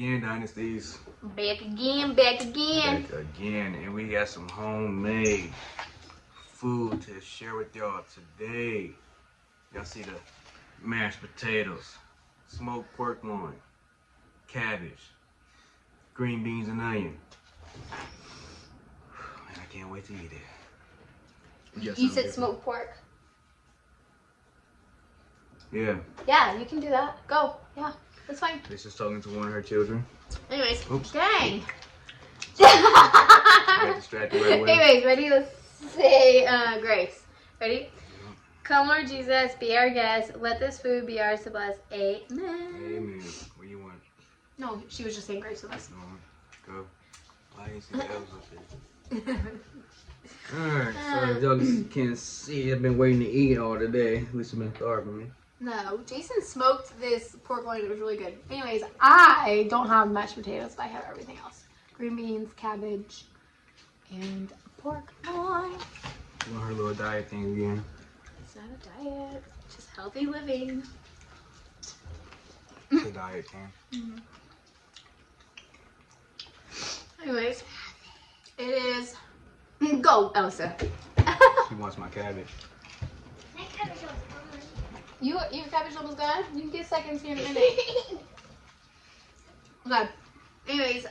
again, Dynasties. Back again, back again. Back again, and we got some homemade food to share with y'all today. Y'all see the mashed potatoes, smoked pork loin, cabbage, green beans and onion. Man, I can't wait to eat it. You said smoked pork. Yeah. Yeah, you can do that. Go. Yeah, that's fine. This is talking to one of her children. Anyways, Oops. dang. I got distracted right away. Anyways, ready? Let's say grace. Ready? Come, Lord Jesus, be our guest. Let this food be ours to bless. Amen. Amen. What do you want? No, she was just saying grace with us. Go. I didn't see the elves up there. Alright, so if y'all can't see, I've been waiting to eat all today. At least I've been starving. No, Jason smoked this pork loin. It was really good. Anyways, I don't have mashed potatoes, but I have everything else. Green beans, cabbage, and pork loin. You want her little diet thing again? It's not a diet. It's just healthy living. It's a diet thing. Anyways, it is... Go, Elsa. She wants my cabbage. My cabbage was gone. Your cabbage almost gone? You can get seconds here in a minute. Okay. Anyways,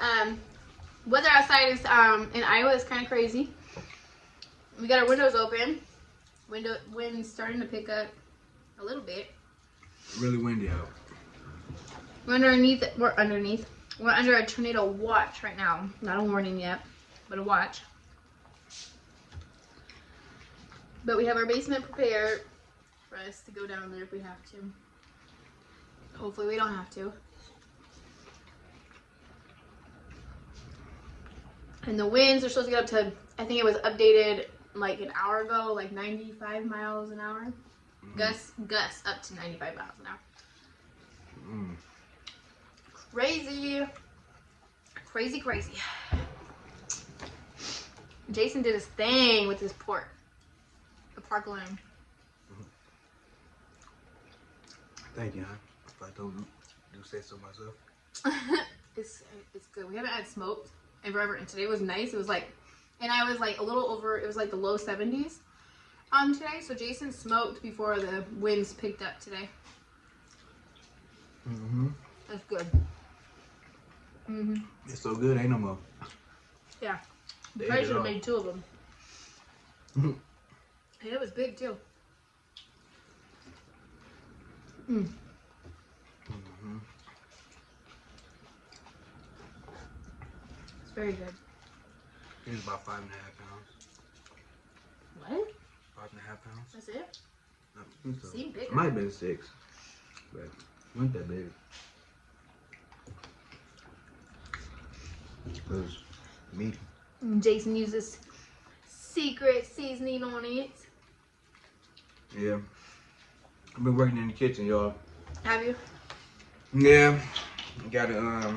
weather outside is in Iowa is kind of crazy. We got our windows open. Wind's starting to pick up a little bit. Really windy out. We're under a tornado watch right now. Not a warning yet, but a watch. But we have our basement prepared for us to go down there if we have to. Hopefully we don't have to. And the winds are supposed to get up to, I think it was updated like an hour ago, like 95 miles an hour. Gusts up to 95 miles an hour. Crazy. Crazy, crazy. Jason did his thing with his pork. The pork loin. Thank you, huh? If I don't do say so myself. It's good. We haven't had smoked in forever, and today was nice. It was like, and I was like a little over, it was like the low 70s today. So Jason smoked before the winds picked up today. That's good. It's so good, ain't no more. Yeah. They I ate should it have all. made 2 of them. And it was big too. It's very good. It was about 5.5 pounds. What? 5.5 pounds. That's it? I think so. Seemed bigger. It might have been 6, but it wasn't that big. It was meaty. Jason uses secret seasoning on it. Yeah. I've been working in the kitchen, y'all. Have you? Yeah. Got a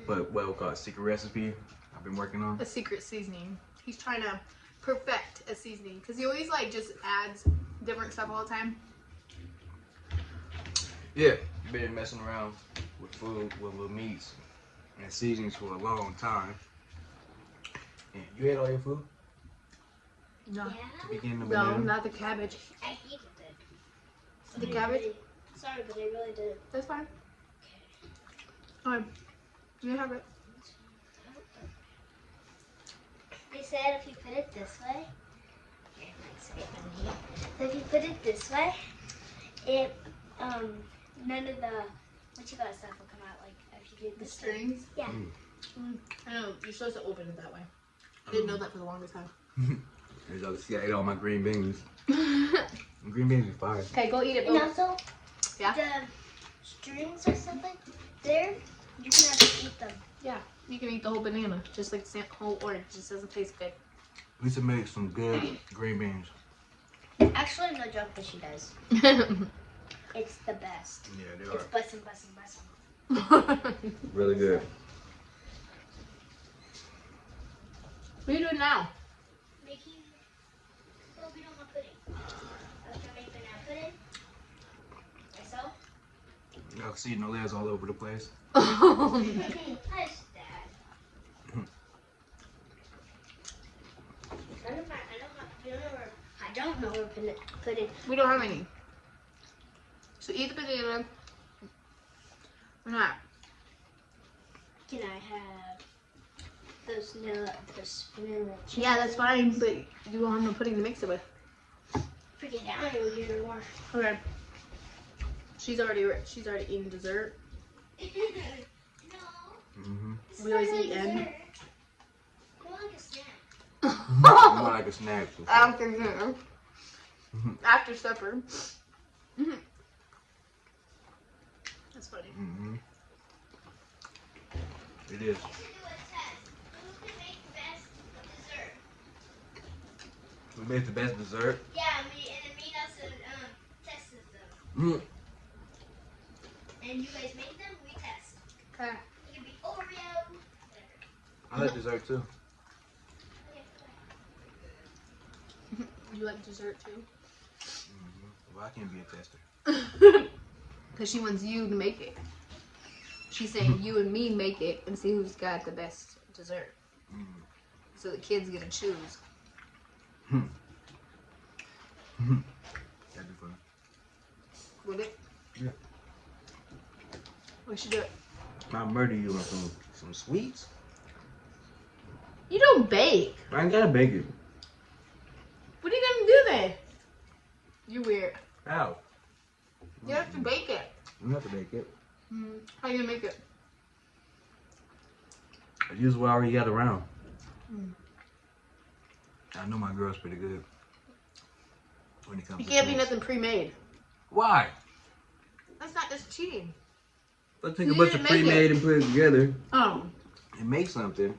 what we'll call it, secret recipe I've been working on. A secret seasoning. He's trying to perfect a seasoning because he always like just adds different stuff all the time. Yeah, been messing around with food, with meats and seasonings for a long time. And you ate all your food? No. Yeah. To begin the No, banana? not the cabbage. I hated it. The cabbage? Sorry, but I really did. That's fine. Fine. You have it. They said if you put it this way, here, I might say it on here. So if you put it this way, it none of the what you got stuff will come out like if you do The this. strings? Yeah. I know. You're supposed to open it that way. I didn't know that for the longest time. As y'all see, I ate all my green beans. Green beans are fire. Okay, go eat it, And Bo. also Yeah? the strings or something there, you can actually eat them. Yeah. You can eat the whole banana, just like the whole orange. It just doesn't taste good. Lisa makes some good green beans. Actually, no joke, but she does. It's the best. Yeah, they It's are bussin'. really good. What are you doing now? Making banana pudding. I was gonna make banana pudding myself. Y'all see no layers all over the place. Hush, Dad. I don't know where to put it. We don't have any. So eat the potato. Or not. Can I have those vanilla chips? Yeah, that's fine, but you won't have no pudding to mix it with. Freaking down over here more. Okay. She's already eating dessert. No. Mm-hmm. We always eat in. More like a snack. More like a snack. After dinner. After supper. That's funny. Mm-hmm. It is. We should do a test. Who can make the best dessert? We made the best dessert. Yeah, and then me and us tested them. Mm. And you guys make them, we test. Okay. It can be Oreo, whatever. I like dessert too. Okay, You like dessert too? Mm-hmm. Well, I can't be a tester. Because she wants you to make it. She's saying you and me make it and see who's got the best dessert. Mm. So the kids get to choose. That'd be fun. Would it? Yeah. We should do it. I'll murder you on some sweets. You don't bake. I ain't gotta bake it. What are you gonna do then? You're weird. How? You have to bake it. You don't have to bake it. How you gonna make it? I use what I already got around. Mm. I know my girl's pretty good. When it comes You to can't be sweets. nothing pre-made. Why? That's not just cheating. Let's take You a bunch didn't of make it. pre-made and put it together Oh. and make something.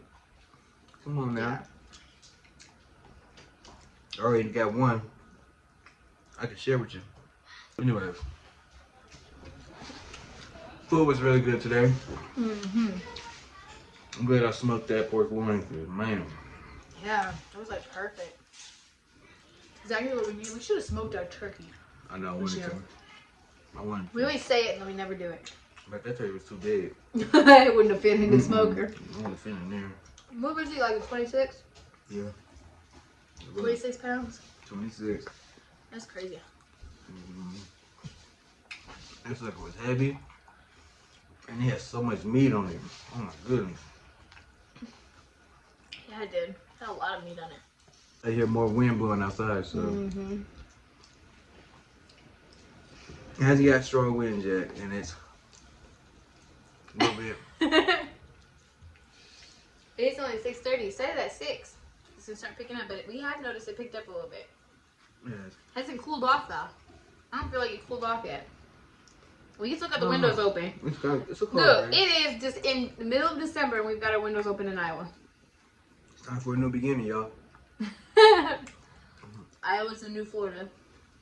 Come on now. Yeah. I already got one. I can share with you. Anyways. Food was really good today. Mm-hmm. I'm glad I smoked that pork loin. Man. Yeah, it was like perfect. Exactly what we need. We should have smoked our turkey. I know I This wanted year. to. I wanted to. We always say it and then we never do it. But that turkey was too big. It wouldn't have fit in the smoker. I want to fit in there. What was he, like a 26? Yeah. 26 pounds? 26. That's crazy. This sucker was heavy. And it had so much meat on it. Oh my goodness. Yeah, I did. Had a lot of meat on it. I hear more wind blowing outside, so. Mm-hmm. It hasn't got strong winds yet, and it's a little bit. It's only 6:30. It said at 6. It's gonna start picking up, but we have noticed it picked up a little bit. Yes. Hasn't cooled off though. I don't feel like it cooled off yet. We can still got the windows open. It's a cold Look, day. it is just in the middle of December and we've got our windows open in Iowa. It's time for a new beginning, y'all. Iowa's the new Florida.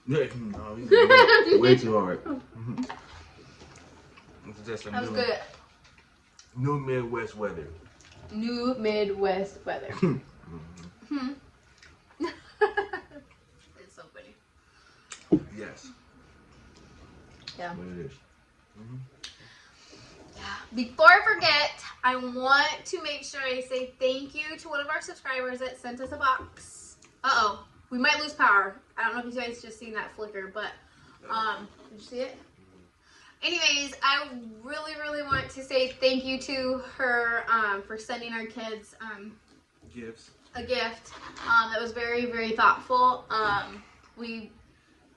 Yeah, no, he's way too hard. It's just a That was new, good. new Midwest weather. New Midwest weather. It's so funny. Yes. Yeah. What it is. Before I forget, I want to make sure I say thank you to one of our subscribers that sent us a box. Uh-oh. We might lose power. I don't know if you guys just seen that flicker, but did you see it? Anyways, I really, really want to say thank you to her for sending our kids Gifts. a gift that was very, very thoughtful. We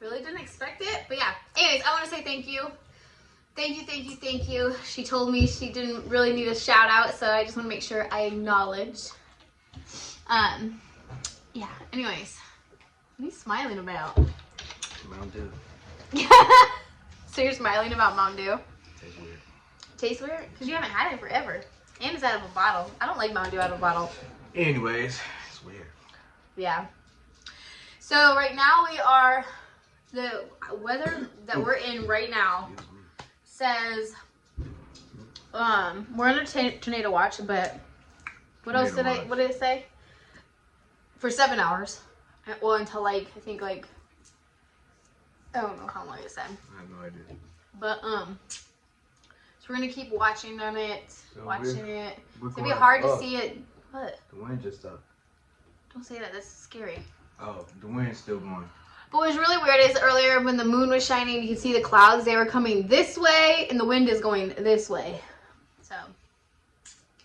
really didn't expect it, but yeah. Anyways, I want to say thank you. Thank you, thank you, thank you. She told me she didn't really need a shout out, so I just want to make sure I acknowledge. Yeah, anyways. What are you smiling about? Mountain Dew. So you're smiling about Mountain Dew? Tastes weird. Tastes weird? Because you haven't had it forever. And it's out of a bottle. I don't like Mountain Dew out of a bottle. Anyways, it's weird. Yeah. So right now we are, the weather that we're in right now says, we're under tornado watch, but what else Tornado watch. what did it say? For 7 hours. Well, until like, I think like, I don't know how long it said. I have no idea. But, So we're gonna keep watching on it, So watching it. We're It's gonna be going hard to up. see it. What? The wind just stopped. Don't say that. That's scary. Oh, the wind's still going. But what was really weird is earlier when the moon was shining, you could see the clouds. They were coming this way, and the wind is going this way. So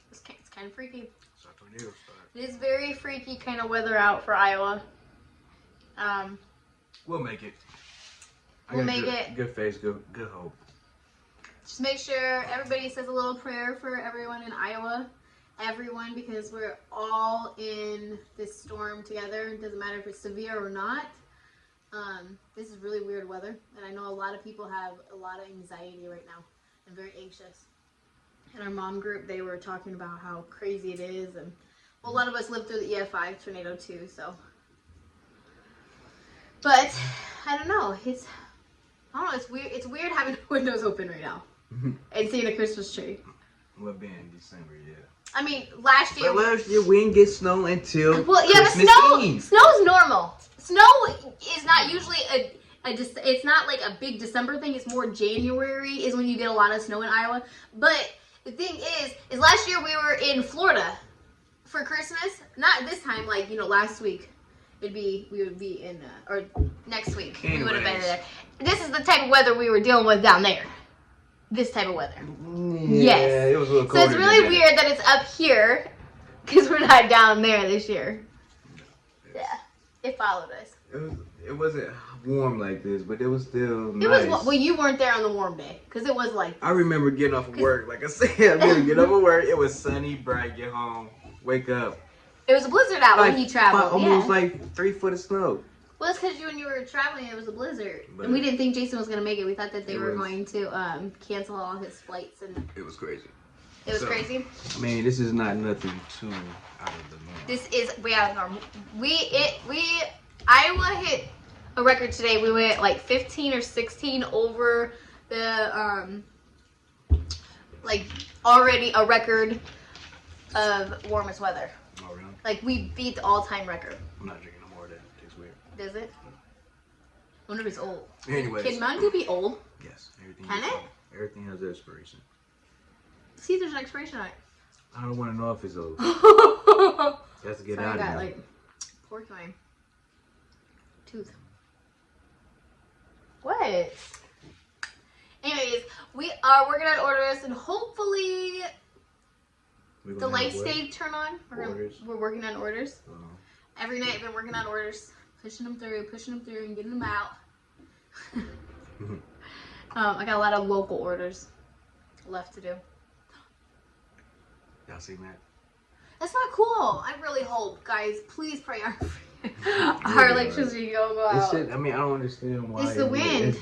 it's kind of freaky. It's a tornado start. It is very freaky kind of weather out for Iowa. We'll make it. We'll make it. Good face, good hope. Just make sure everybody says a little prayer for everyone in Iowa. Everyone, because we're all in this storm together. It doesn't matter if it's severe or not. This is really weird weather, and I know a lot of people have a lot of anxiety right now and very anxious. In our mom group, they were talking about how crazy it is, and well, a lot of us lived through the EF5 tornado too, so. But I don't know. It's weird. It's weird having the windows open right now and seeing a Christmas tree. We'll be in December, yeah. I mean, last year. But last year we didn't get snow until Well, yeah, Christmas but Eve. snow's normal. Snow is not usually it's not like a big December thing. It's more January is when you get a lot of snow in Iowa. But the thing is last year we were in Florida for Christmas. Not this time, like, last week. We would be in, or next week. We would have been there. This is the type of weather we were dealing with down there. This type of weather. Yeah, Yes. it was a little So colder it's really than that. weird that it's up here because we're not down there this year. Yeah, it followed us. It wasn't warm like this, but it was still nice. It was, well, you weren't there on the warm day because it was like. I remember getting off of work. Like I said, I didn't get off of work. It was sunny, bright, get home, wake up. It was a blizzard out when he traveled. Almost yeah. like 3 foot of snow. Well, it's because when you were traveling, it was a blizzard. But And we didn't think Jason was going to make it. We thought that they were was- going to cancel all his flights. And It was crazy. it was So, crazy. I mean, this is not nothing too out of the norm. This is way out of normal. Iowa hit a record today. We went like 15 or 16 over the, like already a record of warmest weather. Oh, really? Like we beat the all-time record. I'm not drinking no more of that. It tastes weird. Does it? I wonder if it's old. Anyways. Can Mountain Dew be old? Yes. Everything Can is it? old. Everything has an expiration. See, there's an expiration on it. I don't want to know if it's old. You You have to get Sorry, I out got of here. like pork in my tooth. What? Anyways, we are working on orders and hopefully We're the gonna have lights what? stay turned on. Orders. We're working on orders. Uh-huh. Every night I've been working on orders, pushing them through and getting them out. I got a lot of local orders left to do. Y'all see that? That's not cool. I really hope, guys, please pray our electricity don't go This out. shit, I mean, I don't understand why. It's the wind.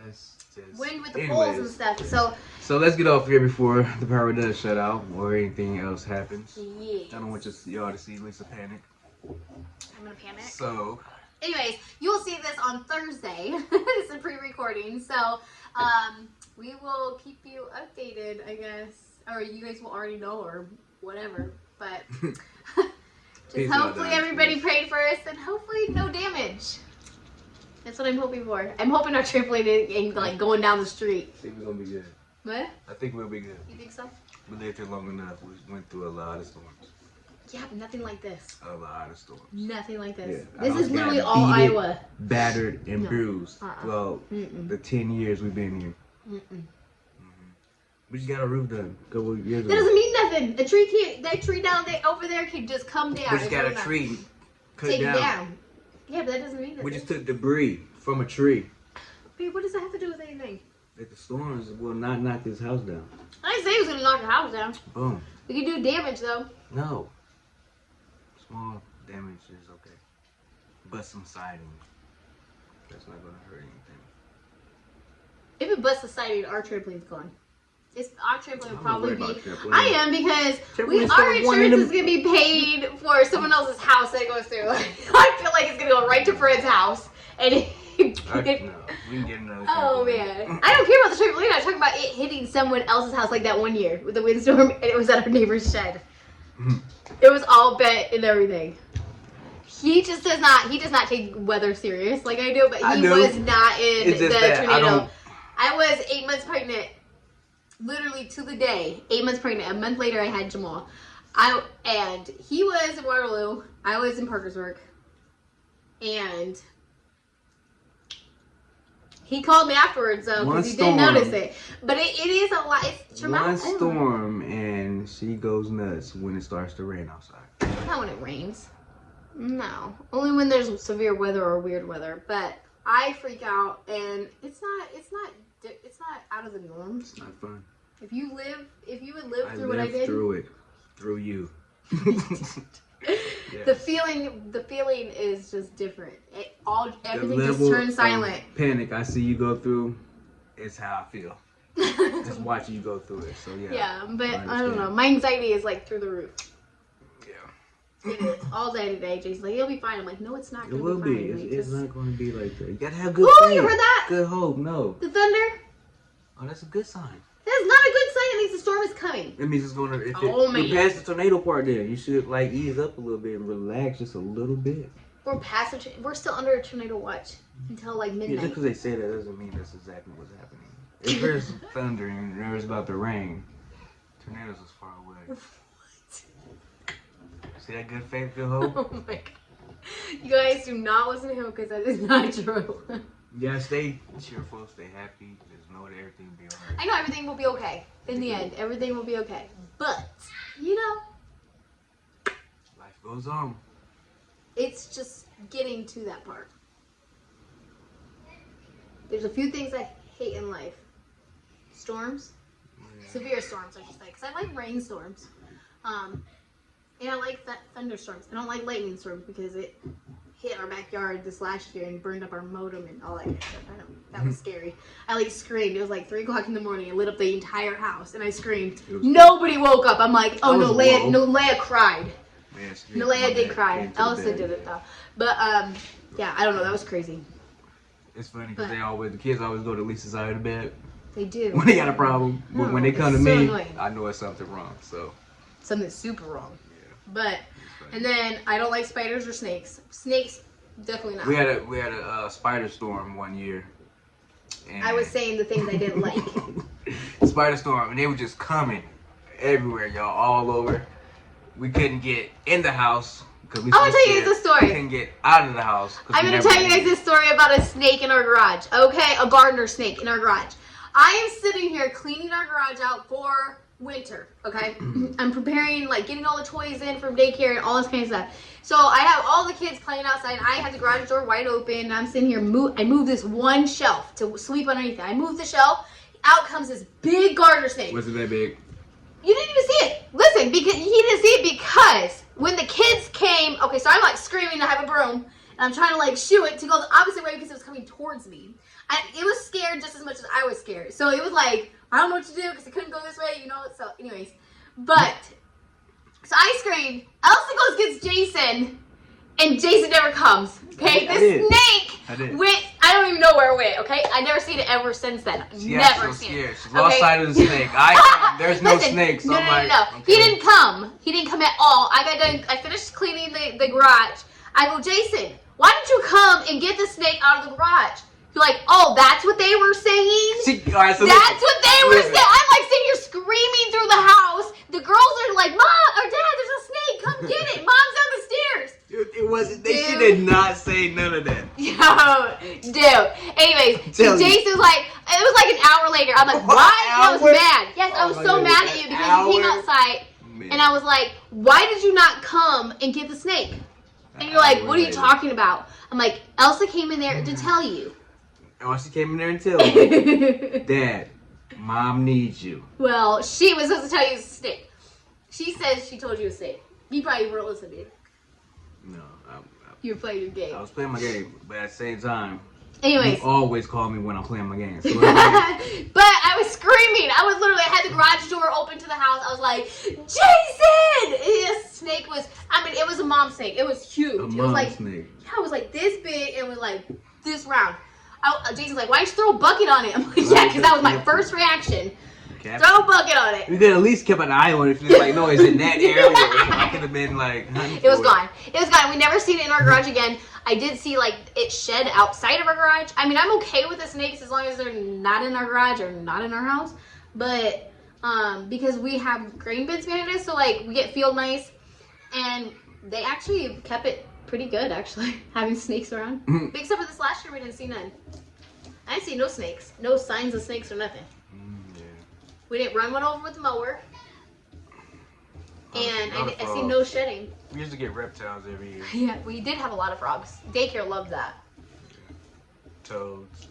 That's just... Wind with the Anyways. poles and stuff. So, So let's get off here before the power does shut out or anything else happens. yes. I don't want y'all to see Lisa panic. I'm gonna panic. So, Anyways, you will see this on Thursday. This is a pre-recording, so we will keep you updated, I guess, or you guys will already know, or whatever. But just Peace out, hopefully guys. everybody prayed for us, and hopefully no damage. That's what I'm hoping for. I'm hoping our trampoline ain't like going down the street. I think we're gonna be good. What? I think we'll be good. You think so? We lived here long enough. We went through a lot of storms. Yeah, but nothing like this. A lot of storms. Nothing like this. Yeah, This I is got literally all beat it, Iowa. Battered and No. bruised. Well, the 10 years we've been here. We just got a roof done a couple of years That ago. doesn't mean nothing. The tree can't. That tree down there over there can just come down. We just It's got a really not- tree cut Take down. it down. Yeah, but that doesn't mean nothing. We just took debris from a tree. Babe, what does that have to do with anything? That the storms will not knock this house down. I didn't say he was gonna knock the house down. Boom. We can do damage though. No. Small damage is okay. But some siding. That's not gonna hurt anything. If it busts the siding, our trampoline's gone. Our trampoline will I'm probably not worried be. about trampoline. I am because Trampoline's our for one of insurance them- is gonna be paid for someone else's house that it goes through. I feel like it's gonna go right to Fred's house, and No, we can get another oh trampoline. man, I don't care about the trampoline. I'm talking about it hitting someone else's house like that one year with the windstorm, and it was at our neighbor's shed. It was all bent and everything. He just does not. He does not take weather serious like I do. But I he do. was not in It's the just that I tornado. don't- I was 8 months pregnant, literally to the day, 8 months pregnant. A month later, I had Jamal. And he was in Waterloo. I was in Parkersburg. And he called me afterwards, though, because he didn't notice it. But it is a lot. It's traumatic. One storm, and she goes nuts when it starts to rain outside. Not when it rains. No. Only when there's severe weather or weird weather. But I freak out, and it's not out of the norm. It's not fun. If you would live through what I did. Through it. Through you. Yes. The feeling is just different. Everything just turns silent. Panic I see you go through is how I feel. Just watching you go through it. So yeah. Yeah, but I don't know. My anxiety is like through the roof. Yeah. It is. All day today. Jason's like, it'll be fine. I'm like, no, it's not It gonna will be be. fine. It's not going to be like that. You gotta have good Oh, faith. you heard that? Good hope. No. The thunder? Oh, that's a good sign. That's not a good sign. It means the storm is coming. It means it's gonna. If Oh, man. you pass the tornado part, there you should like ease up a little bit and relax just a little bit. We're still under a tornado watch until like Yeah, midnight. just because they say that doesn't mean that's exactly what's happening. If there's thunder and there's about to rain, tornadoes is far away. What? See that good faith, good hope? Oh my god. You guys do not listen to him because that is not true. Yeah, stay cheerful, stay happy. Just know that everything will be alright. I know everything will be okay. In the end, everything will be okay. But, you know, Life goes on. it's just getting to that part. There's a few things I hate in life. Storms. Severe storms, I should say. Because I like rainstorms. And I like thunderstorms. I don't like lightning storms because it hit our backyard this last year and burned up our modem and all that kind of stuff. I know. That was scary. I like screamed. It was like 3 o'clock in the morning. It lit up the entire house and I screamed. Nobody woke up. I'm like, oh no, Leia cried. Yes, No, Leia did cry. Elsa did it though. But yeah, I don't know. That was crazy. It's funny because the kids always go to Lisa's side of the bed They do. when they got a problem. But No, when they come to it's so me, annoying. I know it's something wrong. So Something's super wrong. yeah. But and then I don't like spiders or snakes. Snakes, definitely not. We had a spider storm one year. And I was saying the things I didn't like. Spider storm, and they were just coming everywhere, y'all, all over. We couldn't get in the house because we. I'm gonna tell you guys a story. We couldn't get out of the house. I'm gonna tell you guys this story about a snake in our garage. Okay, a gardener snake in our garage. I am sitting here cleaning our garage out for winter. Okay, I'm preparing, like getting all the toys in from daycare and all this kind of stuff. So I have all the kids playing outside. And I have the garage door wide open. And I'm sitting here. I move this one shelf to sweep underneath it. I move the shelf. Out comes this big gardener snake. Was it that big? You didn't even see it. Listen, because he didn't see it because when the kids came, okay, so I'm like screaming. I have a broom and I'm trying to like shoo it to go the opposite way because it was coming towards me. It was scared just as much as I was scared. So it was like, I don't know what to do because it couldn't go this way, you know. So, anyways, but so I screamed. Elsa goes gets Jason, and Jason never comes. Okay, this snake went. I don't even know where it went. Okay, I never seen it ever since then. Never seen it. She lost sight of the snake. There's no snake. So no. Okay. He didn't come. He didn't come at all. I got done. I finished cleaning the garage. I go, Jason, why didn't you come and get the snake out of the garage? You're like, oh, that's what they were saying? That's what they were saying. I'm like sitting here screaming through the house. The girls are like, Mom or Dad, there's a snake. Come get it. Mom's down the stairs. Dude, it wasn't. She did not say none of that. Yo, dude. Anyways, Jason's like, it was like an hour later. I'm like, why? I was mad. Yes, I was so mad at you because you came outside and I was like, why did you not come and get the snake? And you're like, what are you talking about? I'm like, Elsa came in there to tell you. Oh, she came in there and told me, Dad, Mom needs you. Well, she was supposed to tell you it's a snake. She says she told you a snake. You probably weren't listening. No, you were playing your game. I was playing my game, but at the same time, anyways, you always call me when I'm playing my game. So but I was screaming. I had the garage door open to the house. I was like, Jason! This snake was, it was a mom snake. It was huge. It was like, snake. Yeah, it was like this big and was like this round. Jason's like, why don't you throw a bucket on it? I'm like, yeah, because that was my first reaction. Throw a bucket on it. You could at least keep an eye on it if you're like, no, it's in that area. I could have been like, it was gone. It was gone. We never seen it in our garage again. I did see like it shed outside of our garage. I'm okay with the snakes as long as they're not in our garage or not in our house. But because we have grain bins behind us, so like we get field mice, and they actually kept it pretty good actually, having snakes around. Except for this last year we didn't see none. I didn't see no snakes, no signs of snakes or nothing. Yeah. We didn't run one over with the mower, and I see no shedding. We used to get reptiles every year. Yeah, we did have a lot of frogs. Daycare loved that. Toads,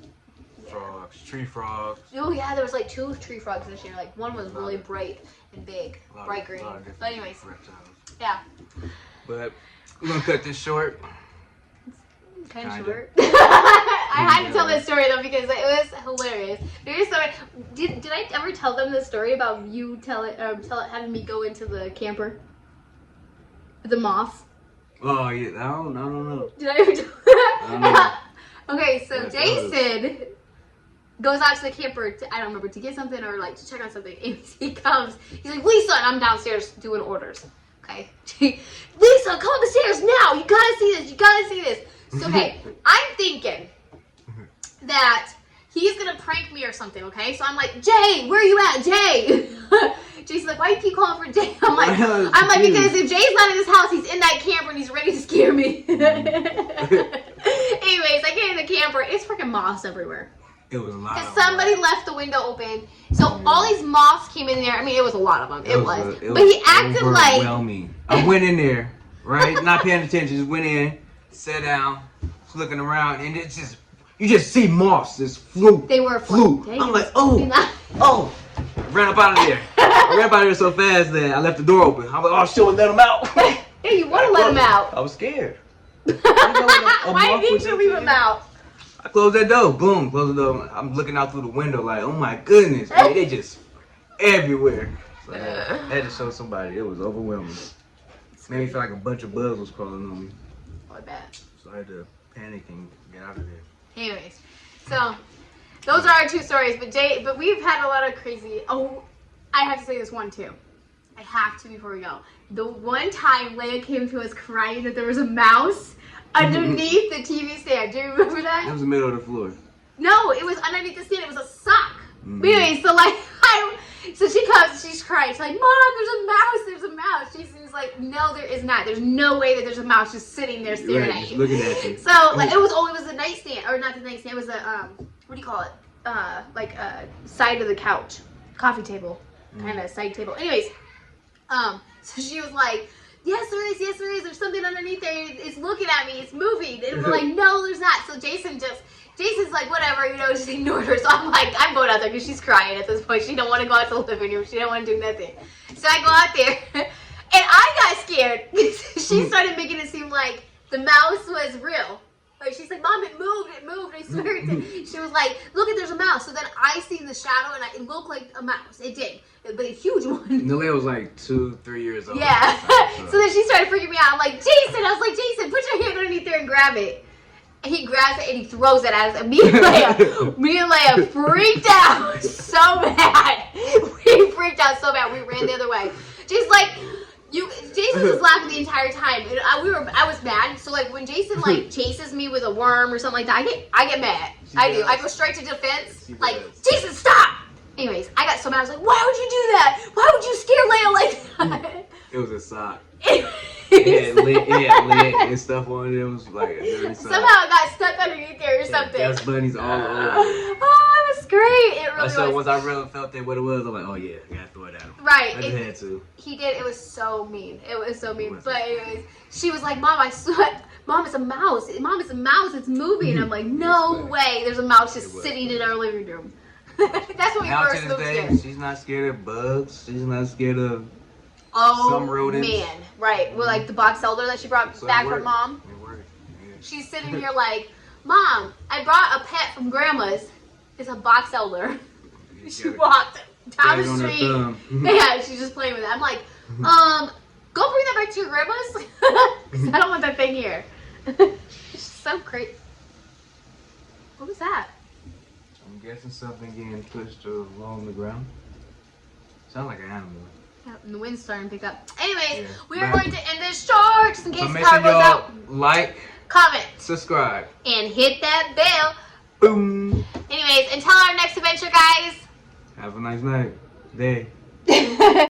frogs, tree frogs. Oh yeah, there was like 2 tree frogs this year. Like one was really bright and big, bright green. But anyways, reptiles. yeah. But we're gonna cut this short. Kind of short. I had to tell this story though because it was hilarious. Did I ever tell them the story about you having me go into the camper? The moths? Oh yeah, I don't know. Did I ever tell that? Okay, so Jason goes out to the camper I don't remember, to get something or like to check on something, and he comes, he's like, Lisa, and I'm downstairs doing orders. Okay. Lisa, come up the stairs now. You gotta see this. You gotta see this. So, okay, I'm thinking that he's gonna prank me or something, okay? So I'm like, Jay, where are you at, Jay? Jason's like, why do you keep calling for Jay? I'm like, because if Jay's not in his house, he's in that camper and he's ready to scare me. Anyways, I get in the camper. It's freaking moths everywhere. It was a lot. Because somebody left the window open. So all these moths came in there. I mean, it was a lot of them. It was. But he acted like... overwhelming. I went in there, right? Not paying attention. Just went in, sat down, looking around, and it's just... You just see moths just flew. They were flew. I'm like, oh. Ran up out of there. I ran up out of there so fast that I left the door open. I'm like, oh, shit, let them out. Hey, you want to let them out. I was scared. Why didn't you leave them out? I closed that door. Boom. Closed the door. I'm looking out through the window like, oh my goodness. Man, they just everywhere. So I had to show somebody. It was overwhelming. It made me feel like a bunch of bugs was crawling on me. Oh, I bet. So I had to panic and get out of there. Anyways, so those are our 2 stories. But we've had a lot of crazy. Oh, I have to say this one too. I have to before we go. The one time Leia came to us crying that there was a mouse underneath the TV stand. Do you remember that? It was the middle of the floor. No, it was underneath the stand. It was a sock. But anyway, so like, so she comes, she's crying. She's like, Mom, there's a mouse. Jason's like, no, there is not. There's no way that there's a mouse just sitting there staring at you. Looking at you. So like, it was the nightstand, or not the nightstand. It was a what do you call it? Like a side of the couch, coffee table, kind of side table. Anyways, so she was like, yes there is, there's something underneath there, it's looking at me, it's moving, and we're like, no there's not. So Jason's like, whatever, just ignored her. So I'm like, I'm going out there because she's crying at this point. She don't want to go out to the living room, she don't want to do nothing. So I go out there and I got scared. She started making it seem like the mouse was real. Like, she's like, Mom, it moved, I swear it did. She was like, look, there's a mouse. So then I seen the shadow and it looked like a mouse. It did, but a huge one. Nalea was like 2-3 years old. Yeah. So then she started freaking me out. I'm like, Jason, I was like, Jason, put your hand underneath there and grab it. And he grabs it and he throws it at us. And me and Leia freaked out so bad. We freaked out so bad. We ran the other way. Jason's like, Jason was laughing the entire time. And I was mad. So like when Jason like chases me with a worm or something like that, I get mad. I do. I go straight to defense. Like, Jason, stop! Anyways, I got so mad. I was like, why would you do that? Why would you scare Leia like that? It was a sock. It had lint and stuff on it. It was like a dirty sock. Somehow it got stuck underneath there or something. Dust bunnies all over. Oh, it was great. It really so was. once I really felt that what it was, I'm like, oh yeah, I gotta throw it at him. Right. I just had to. He did. It was so mean. It was so mean. But anyways, she was like, Mom, I swear. Mom, it's a mouse. Mom, it's a mouse. It's moving. I'm like, no way. There's a mouse just sitting in our living room. That's when we now first to this moved day, here. she's not scared of bugs. She's not scared of Oh, some rodents. man. Right. Well, like the box elder that she brought So back it from worked. Mom. It worked. Yeah. She's sitting here like, Mom, I brought a pet from Grandma's. It's a box elder. She walked down the street. Yeah, she's just playing with it. I'm like, go bring that back to your grandma's. Because I don't want that thing here. She's so crazy. What was that? I'm guessing something getting pushed along the ground. Sounds like an animal. Yeah, and the wind's starting to pick up. Anyways, Yeah. we are going to end this short just in case So the make power sure goes y'all out. like, Comment. subscribe. And hit that bell. Boom. Anyways, until our next adventure, guys. Have a nice night. Day.